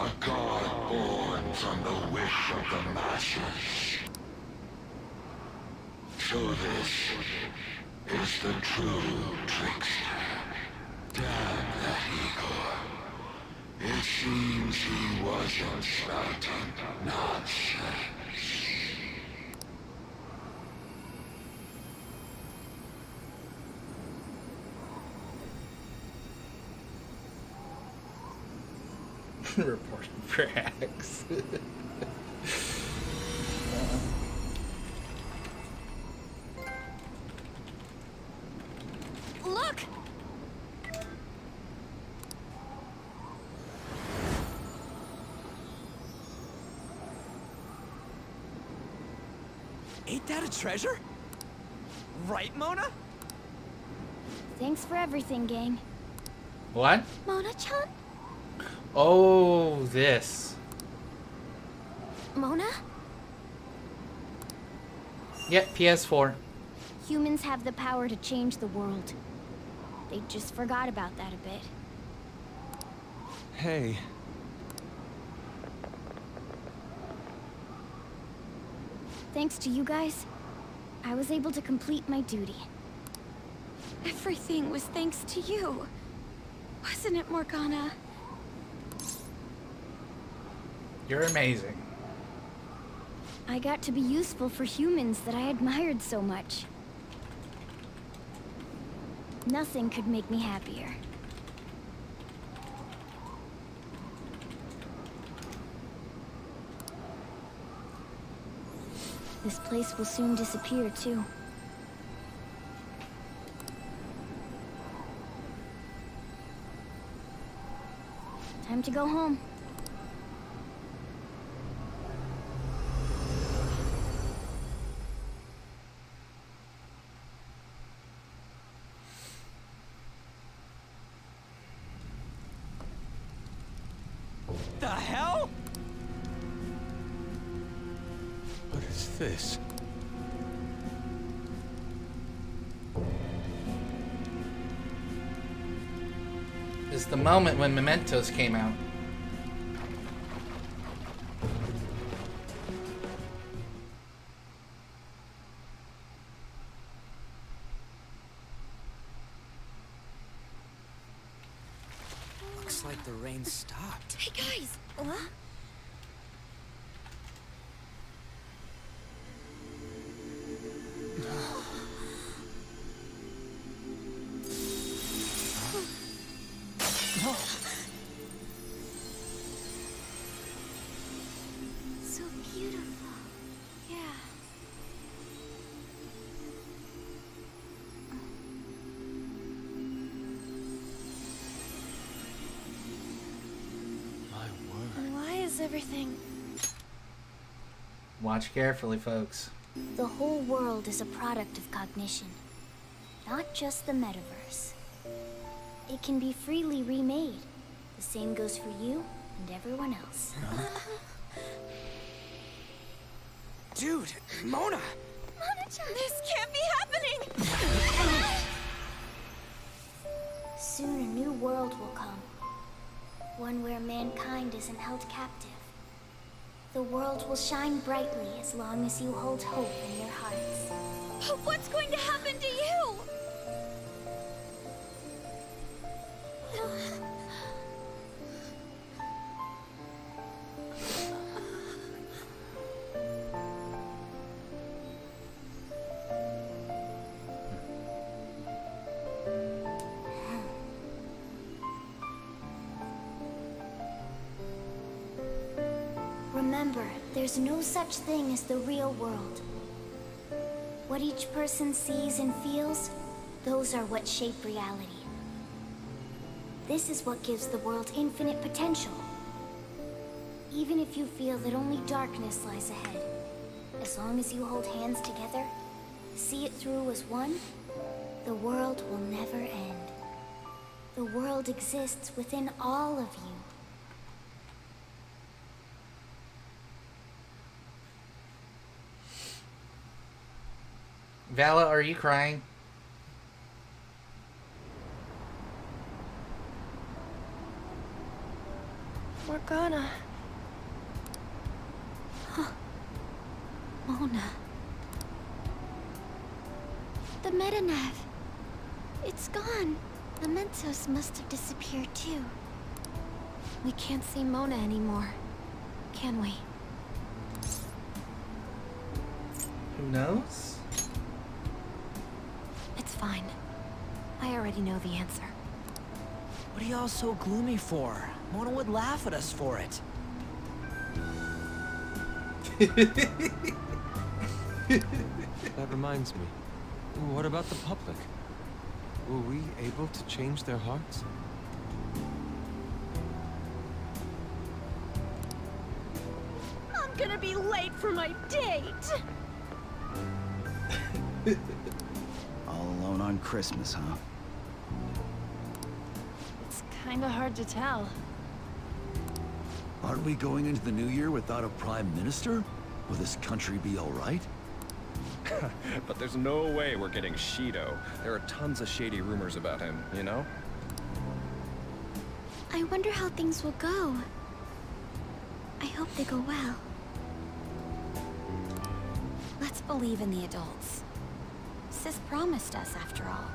A god born from the wish of the masses. So this is the true trickster. Damn that Igor. It seems he wasn't spouting nonsense. Reporting for hacks. Look! Ain't that a treasure? Right, Mona? Thanks for everything, gang. What? Mona-chan? Oh, this. Mona? Yep, PS4. Humans have the power to change the world. They just forgot about that a bit. Hey. Thanks to you guys, I was able to complete my duty. Everything was thanks to you. Wasn't it, Morgana? You're amazing. I got to be useful for humans that I admired so much. Nothing could make me happier. This place will soon disappear, too. Time to go home. The hell? What is this? It's the moment when Mementos came out. Looks like the rain stopped. Hey, guys! What? So beautiful. Yeah. My word. Why is everything... Watch carefully, folks. The whole world is a product of cognition, not just the metaverse. It can be freely remade. The same goes for you and everyone else. Dude, Mona! Mona-chan! This can't be happening! Soon a new world will come. One where mankind isn't held captive. The world will shine brightly as long as you hold hope in your hearts. But what's going to happen to you? Remember, there's no such thing as the real world. What each person sees and feels, those are what shape reality. This is what gives the world infinite potential. Even if you feel that only darkness lies ahead, as long as you hold hands together, see it through as one, the world will never end. The world exists within all of you. Vala, are you crying? We're gonna... Mona. The Metanav. It's gone. The Mementos must have disappeared too. We can't see Mona anymore, can we? Who knows? It's fine. I already know the answer. What are y'all so gloomy for? Mona would laugh at us for it. That reminds me. What about the public? Were we able to change their hearts? I'm gonna be late for my date! All alone on Christmas, huh? It's kinda hard to tell. Aren't we going into the new year without a prime minister? Will this country be all right? But there's no way we're getting Shido. There are tons of shady rumors about him, you know? I wonder how things will go. I hope they go well. Let's believe in the adults. Sis promised us, after all.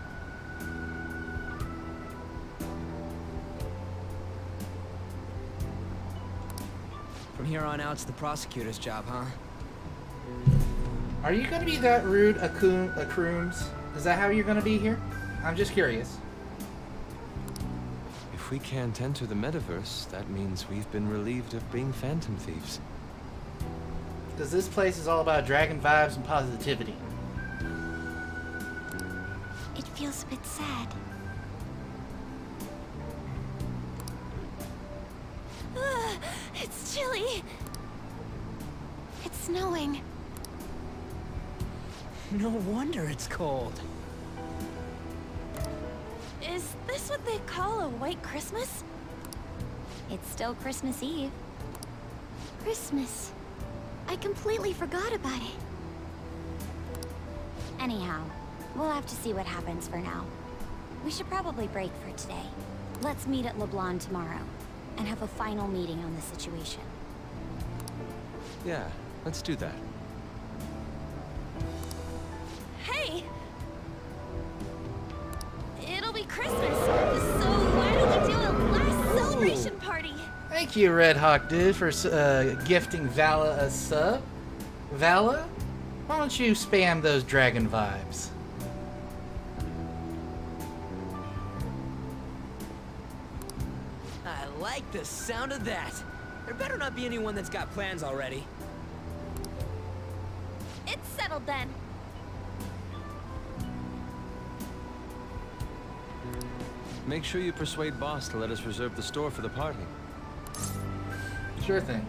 From here on out, it's the prosecutor's job, huh? Are you gonna be that rude, Akrooms? Is that how you're gonna be here? I'm just curious. If we can't enter the metaverse, that means we've been relieved of being phantom thieves. Because this place is all about dragon vibes and positivity. It feels a bit sad. It's chilly! It's snowing. No wonder it's cold. Is this what they call a white Christmas? It's still Christmas Eve. Christmas. I completely forgot about it. Anyhow, we'll have to see what happens for now. We should probably break for today. Let's meet at LeBlanc tomorrow and have a final meeting on the situation. Yeah, let's do that. Hey! It'll be Christmas, so why don't we do a last celebration party? Thank you, Red Hawk Dude, for gifting Vala a sub. Vala, why don't you spam those dragon vibes? I like the sound of that. There better not be anyone that's got plans already. It's settled then. Make sure you persuade Boss to let us reserve the store for the party. Sure thing.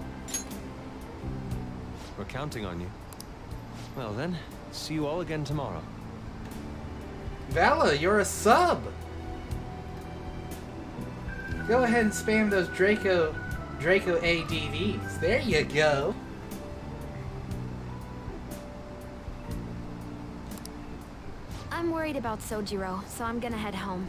We're counting on you. Well then, see you all again tomorrow. Vala, you're a sub! Go ahead and spam those DracoADVs. There you go. I'm worried about Sojiro, so I'm gonna head home.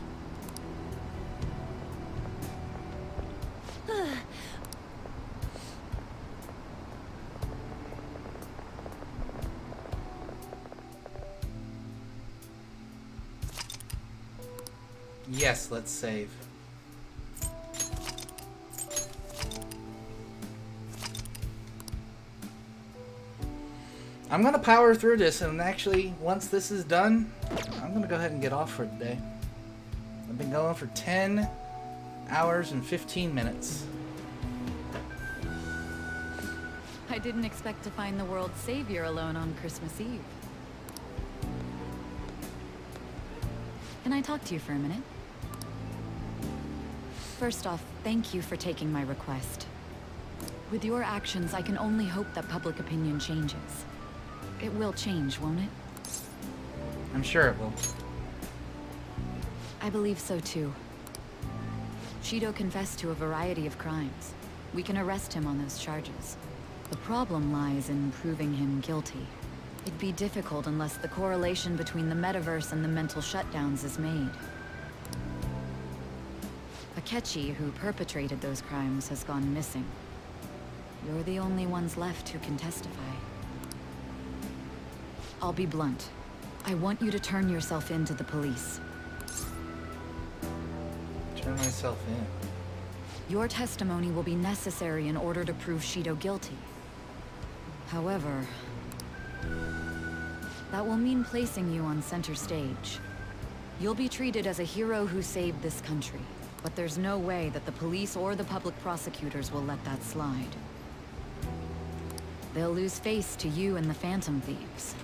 Yes, let's save. I'm gonna power through this, and actually, once this is done, I'm gonna go ahead and get off for today. I've been going for 10 hours and 15 minutes. I didn't expect to find the world's savior alone on Christmas Eve. Can I talk to you for a minute? First off, thank you for taking my request. With your actions, I can only hope that public opinion changes. It will change, won't it? I'm sure it will. I believe so too. Shido confessed to a variety of crimes. We can arrest him on those charges. The problem lies in proving him guilty. It'd be difficult unless the correlation between the metaverse and the mental shutdowns is made. Akechi, who perpetrated those crimes, has gone missing. You're the only ones left who can testify. I'll be blunt. I want you to turn yourself in to the police. Turn myself in. Your testimony will be necessary in order to prove Shido guilty. However, that will mean placing you on center stage. You'll be treated as a hero who saved this country, but there's no way that the police or the public prosecutors will let that slide. They'll lose face to you and the Phantom Thieves.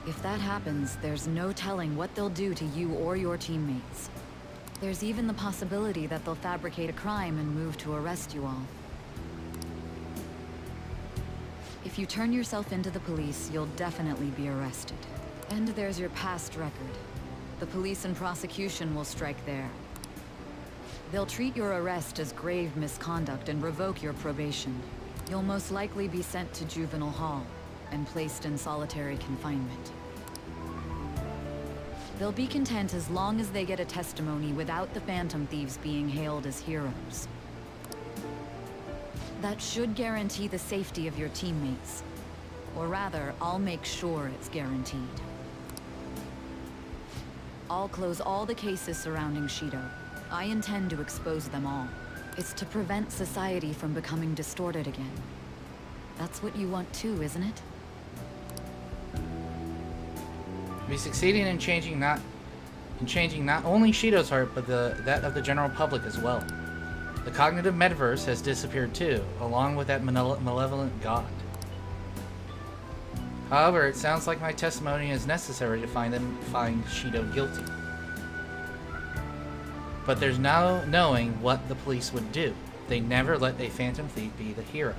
If that happens, there's no telling what they'll do to you or your teammates. There's even the possibility that they'll fabricate a crime and move to arrest you all. If you turn yourself into the police, you'll definitely be arrested. And there's your past record. The police and prosecution will strike there. They'll treat your arrest as grave misconduct and revoke your probation. You'll most likely be sent to juvenile hall and placed in solitary confinement. They'll be content as long as they get a testimony without the Phantom Thieves being hailed as heroes. That should guarantee the safety of your teammates. Or rather, I'll make sure it's guaranteed. I'll close all the cases surrounding Shido. I intend to expose them all. It's to prevent society from becoming distorted again. That's what you want too, isn't it? Be succeeding in changing not only Shido's heart, but that of the general public as well. The cognitive metaverse has disappeared too, along with that malevolent god. However, it sounds like my testimony is necessary to find Shido guilty. But there's no knowing what the police would do. They never let a Phantom Thief be the hero.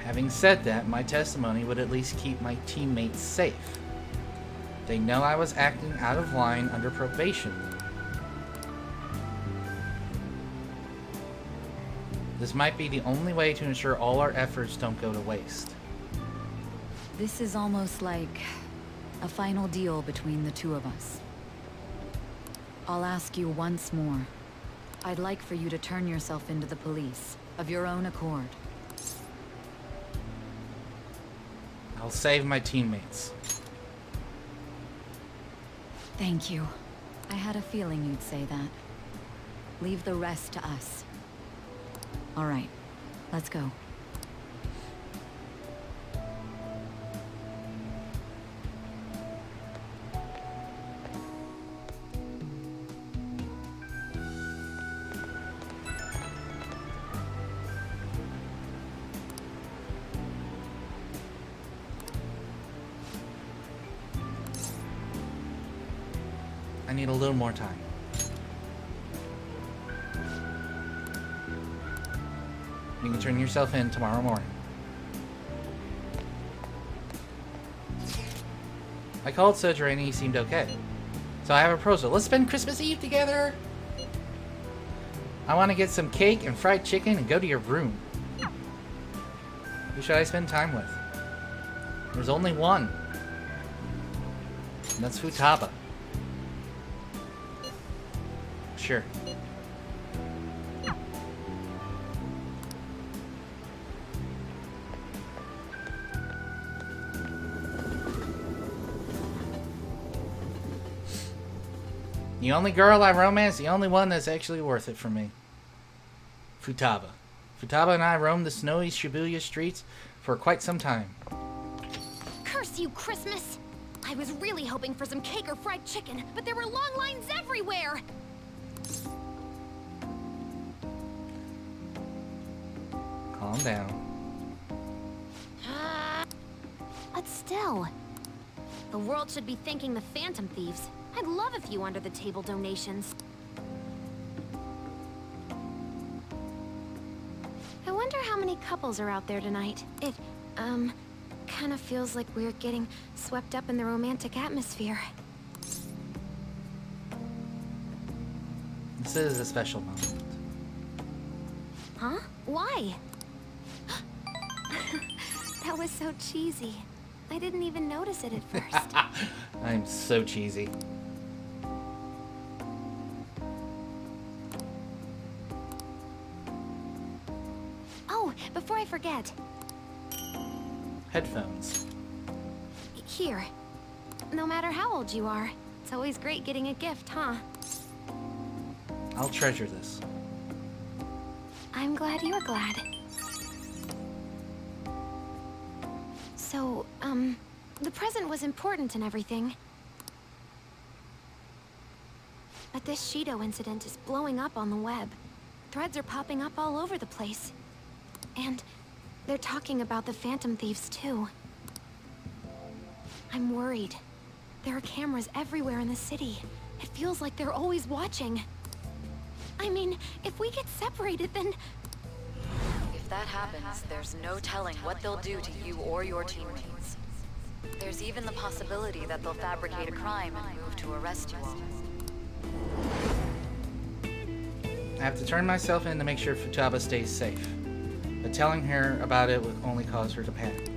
Having said that, my testimony would at least keep my teammates safe. They know I was acting out of line under probation. This might be the only way to ensure all our efforts don't go to waste. This is almost like a final deal between the two of us. I'll ask you once more. I'd like for you to turn yourself into the police, of your own accord. I'll save my teammates. Thank you. I had a feeling you'd say that. Leave the rest to us. All right, let's go. I need a little more time. You can turn yourself in tomorrow morning. I called Sojourner and he seemed okay. So I have a proposal. Let's spend Christmas Eve together! I want to get some cake and fried chicken and go to your room. Who should I spend time with? There's only one. And that's Futaba. Sure. The only girl I romance, the only one that's actually worth it for me. Futaba. Futaba and I roamed the snowy Shibuya streets for quite some time. Curse you, Christmas! I was really hoping for some cake or fried chicken, but there were long lines everywhere! Calm down. But still, the world should be thanking the Phantom Thieves. I'd love a few under-the-table donations. I wonder how many couples are out there tonight. It, kind of feels like we're getting swept up in the romantic atmosphere. This is a special moment. Huh? Why? That was so cheesy. I didn't even notice it at first. I'm so cheesy. Oh, before I forget, Headphones. here. No matter how old you are, it's always great getting a gift, huh? I'll treasure this. I'm glad you're glad. So, the present was important and everything. But this Shido incident is blowing up on the web. Threads are popping up all over the place. And they're talking about the Phantom Thieves, too. I'm worried. There are cameras everywhere in the city. It feels like they're always watching. I mean, if we get separated, then... If that happens, there's no telling what they'll do to you or your teammates. There's even the possibility that they'll fabricate a crime and move to arrest you all. I have to turn myself in to make sure Futaba stays safe. But telling her about it would only cause her to panic.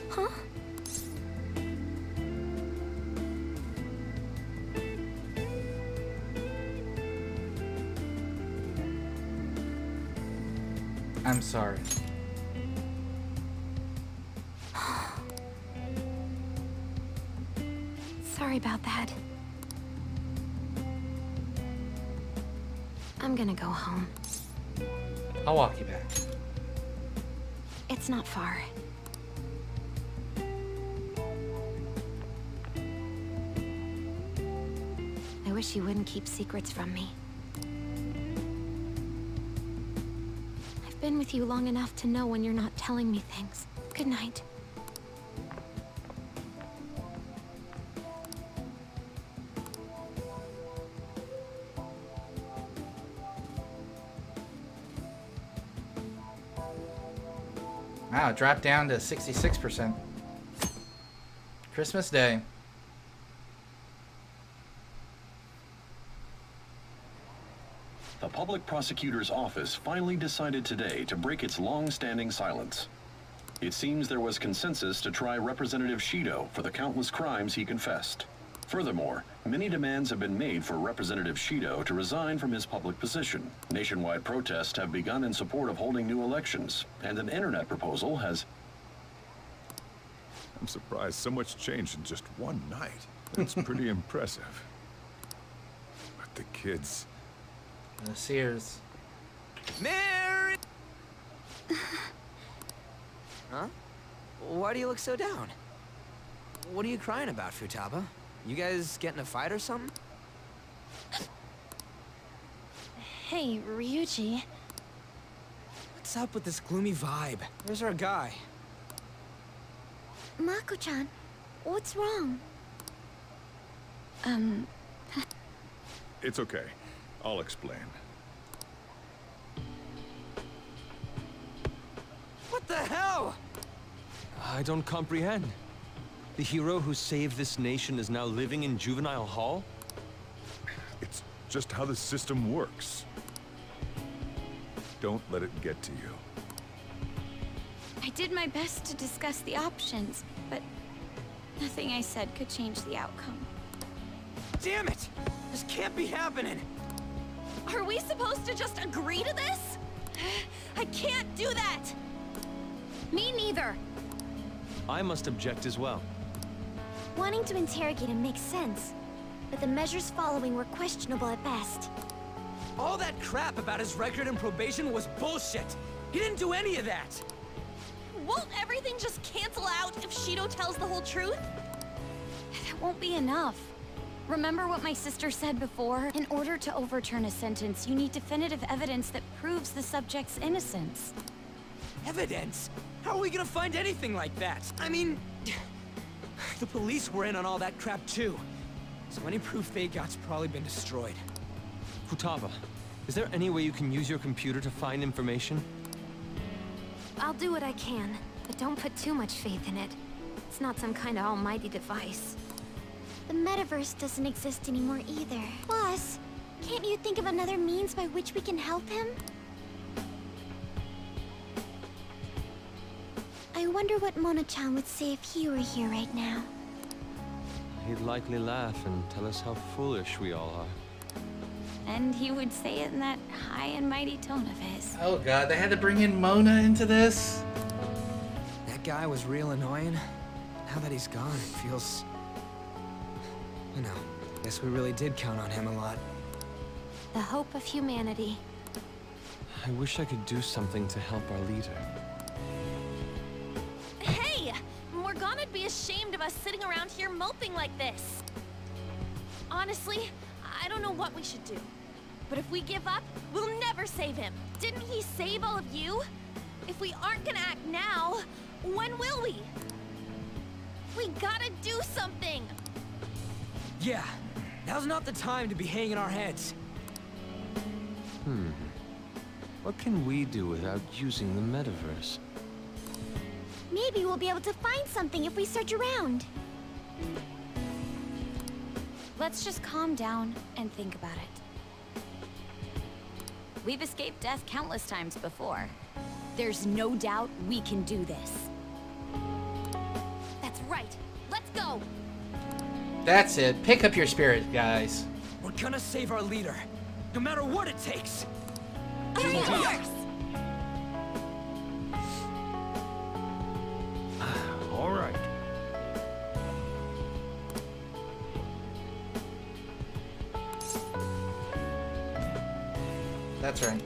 Huh? I'm sorry. Sorry about that. I'm gonna go home. I'll walk you back. It's not far. I wish you wouldn't keep secrets from me. I've been with you long enough to know when you're not telling me things. Good night. Wow, it dropped down to 66%. Christmas Day. The public prosecutor's office finally decided today to break its long-standing silence. It seems there was consensus to try Representative Shido for the countless crimes he confessed. Furthermore, many demands have been made for Representative Shido to resign from his public position. Nationwide protests have begun in support of holding new elections, and an internet proposal has... I'm surprised so much changed in just one night. It's pretty impressive. But the kids... The Sears. Mary! Huh? Why do you look so down? What are you crying about, Futaba? You guys get in a fight or something? Hey, Ryuji. What's up with this gloomy vibe? Where's our guy? Mako-chan, what's wrong? It's okay. I'll explain. What the hell? I don't comprehend. The hero who saved this nation is now living in juvenile hall? It's just how the system works. Don't let it get to you. I did my best to discuss the options, but nothing I said could change the outcome. Damn it! This can't be happening! Are we supposed to just agree to this? I can't do that! Me neither. I must object as well. Wanting to interrogate him makes sense, but the measures following were questionable at best. All that crap about his record and probation was bullshit! He didn't do any of that! Won't everything just cancel out if Shido tells the whole truth? That won't be enough. Remember what my sister said before? In order to overturn a sentence, you need definitive evidence that proves the subject's innocence. Evidence? How are we gonna find anything like that? I mean... the police were in on all that crap too. So any proof they got's probably been destroyed. Futaba, is there any way you can use your computer to find information? I'll do what I can, but don't put too much faith in it. It's not some kind of almighty device. The metaverse doesn't exist anymore either. Plus, can't you think of another means by which we can help him? I wonder what Mona-chan would say if he were here right now. He'd likely laugh and tell us how foolish we all are. And he would say it in that high and mighty tone of his. Oh god, they had to bring in Mona into this? That guy was real annoying. Now that he's gone, it feels... I know. Guess we really did count on him a lot. The hope of humanity. I wish I could do something to help our leader. Hey! Morgana'd be ashamed of us sitting around here moping like this. Honestly, I don't know what we should do. But if we give up, we'll never save him. Didn't he save all of you? If we aren't gonna act now, when will we? We gotta do something! Yeah, now's not the time to be hanging our heads. What can we do without using the metaverse? Maybe we'll be able to find something if we search around. Let's just calm down and think about it. We've escaped death countless times before. There's no doubt we can do this. That's right. Let's go! That's it. Pick up your spirit, guys. We're gonna save our leader, no matter what it takes. All right. That's right.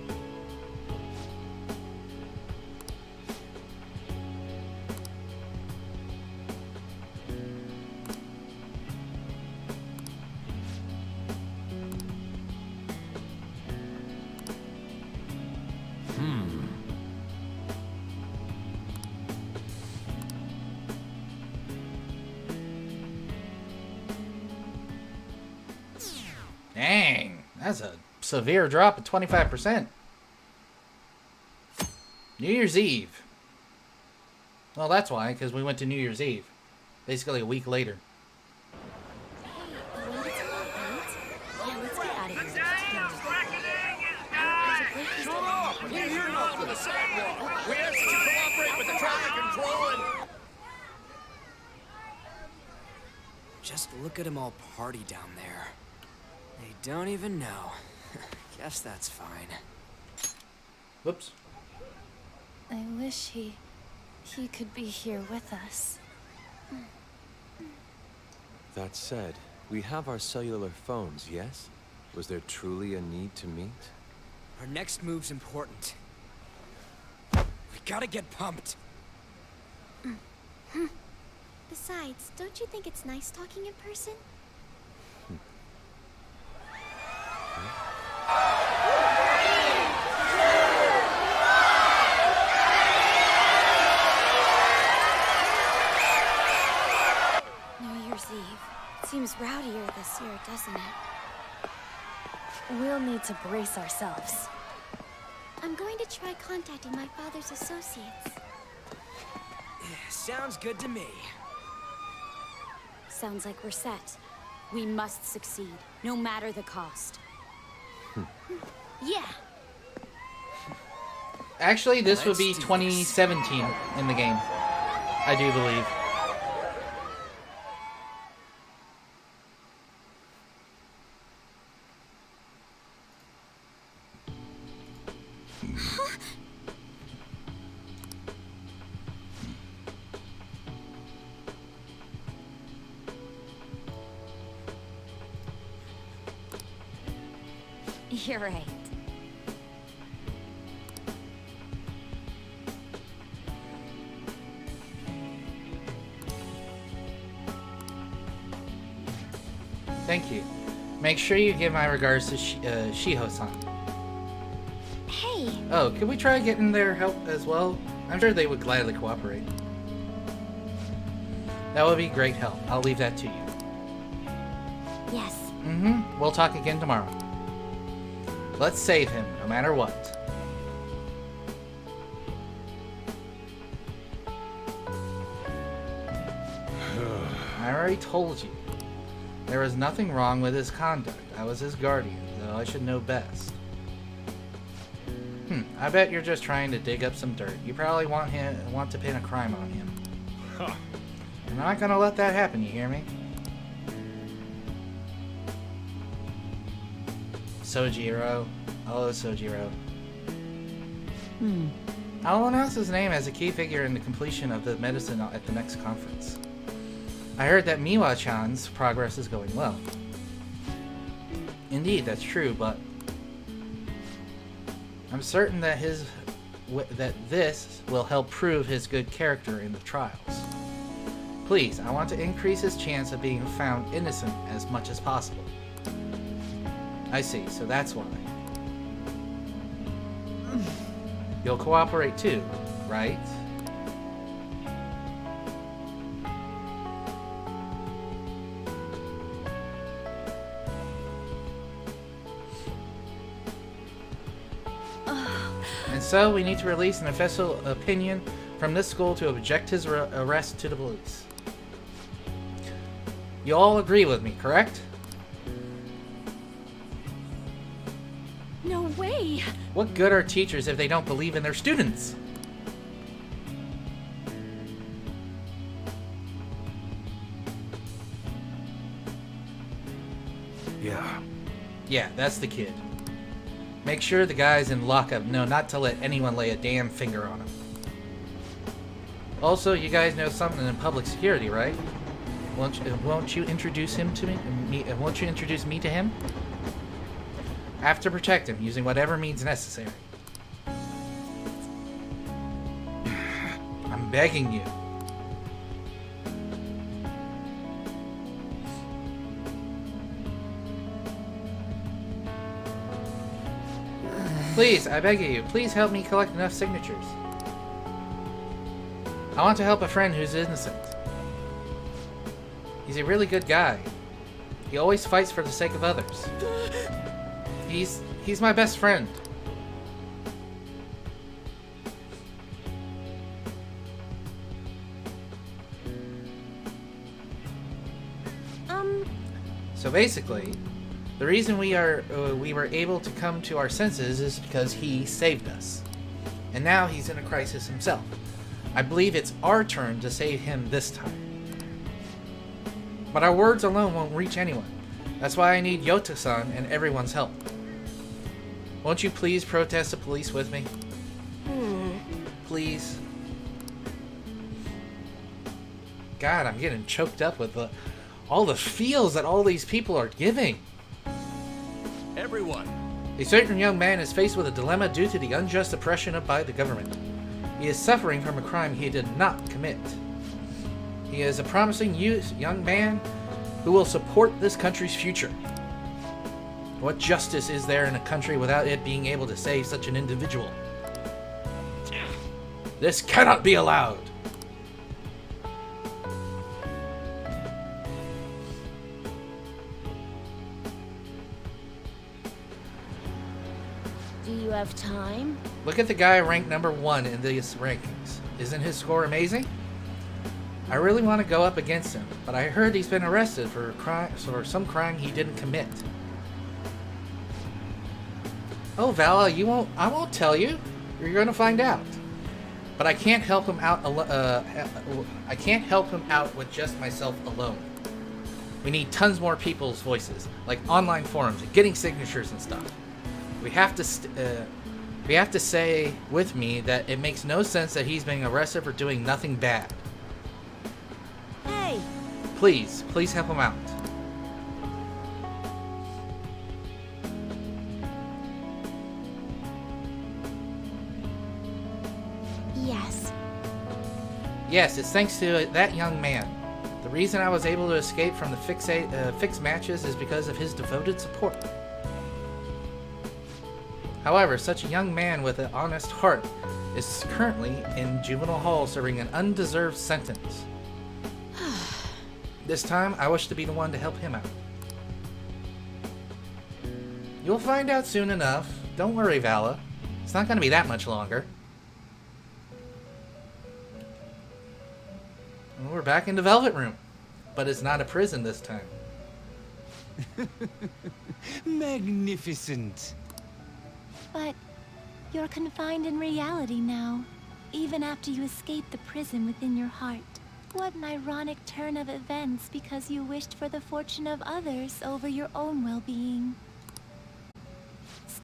Dang, that's a severe drop of 25%. New Year's Eve. Well, that's why, because we went to New Year's Eve. Basically a week later. Just look at them all party down there. They don't even know. Guess that's fine. Whoops. I wish he could be here with us. That said, we have our cellular phones, yes? Was there truly a need to meet? Our next move's important. We gotta get pumped. Besides, don't you think it's nice talking in person? New Year's Eve. It seems rowdier this year, doesn't it? We'll need to brace ourselves. I'm going to try contacting my father's associates. Sounds good to me. Sounds like we're set. We must succeed, no matter the cost. Yeah. Actually, this would be 2017 in the game. I do believe. You're right. Thank you. Make sure you give my regards to Shiho-san. Hey. Oh, could we try getting their help as well? I'm sure they would gladly cooperate. That would be great help. I'll leave that to you. Yes. Mm-hmm. We'll talk again tomorrow. Let's save him, no matter what. I already told you. There was nothing wrong with his conduct. I was his guardian, though I should know best. I bet you're just trying to dig up some dirt. You probably want to pin a crime on him. Huh. I'm not gonna let that happen, you hear me? Sojiro. Oh, Sojiro. I'll announce his name as a key figure in the completion of the medicine at the next conference. I heard that Miwa-chan's progress is going well. Indeed, that's true, but I'm certain that this will help prove his good character in the trials. Please, I want to increase his chance of being found innocent as much as possible. I see, so that's why. You'll cooperate too, right? And so, we need to release an official opinion from this school to object his arrest to the police. You all agree with me, correct? No way! What good are teachers if they don't believe in their students? Yeah. Yeah, that's the kid. Make sure the guy's in lockup. No, not to let anyone lay a damn finger on him. Also, you guys know something in public security, right? Won't you introduce him to me? Won't you introduce me to him? I have to protect him using whatever means necessary. I'm begging you. Please, I beg of you, please help me collect enough signatures. I want to help a friend who's innocent. He's a really good guy. He always fights for the sake of others. He's my best friend. So basically, the reason we were able to come to our senses is because he saved us. And now he's in a crisis himself. I believe it's our turn to save him this time. But our words alone won't reach anyone. That's why I need Yota-san and everyone's help. Won't you please protest the police with me? Please. God, I'm getting choked up with all the feels that all these people are giving. Everyone. A certain young man is faced with a dilemma due to the unjust oppression by the government. He is suffering from a crime he did not commit. He is a promising young man who will support this country's future. What justice is there in a country without it being able to save such an individual? This cannot be allowed! Do you have time? Look at the guy ranked number 1 in these rankings. Isn't his score amazing? I really want to go up against him, but I heard he's been arrested for some crime he didn't commit. Oh, Vala, I won't tell you. You're going to find out. But I can't help him out. I can't help him out with just myself alone. We need tons more people's voices, like online forums and getting signatures and stuff. We have to say with me that it makes no sense that he's being arrested for doing nothing bad. Hey! Please help him out. Yes. Yes, it's thanks to that young man. The reason I was able to escape from the fixed matches is because of his devoted support. However, such a young man with an honest heart is currently in juvenile hall serving an undeserved sentence. This time, I wish to be the one to help him out. You'll find out soon enough. Don't worry, Vala. It's not going to be that much longer. And we're back in the Velvet Room. But it's not a prison this time. Magnificent. But you're confined in reality now, even after you escaped the prison within your heart. What an ironic turn of events because you wished for the fortune of others over your own well-being.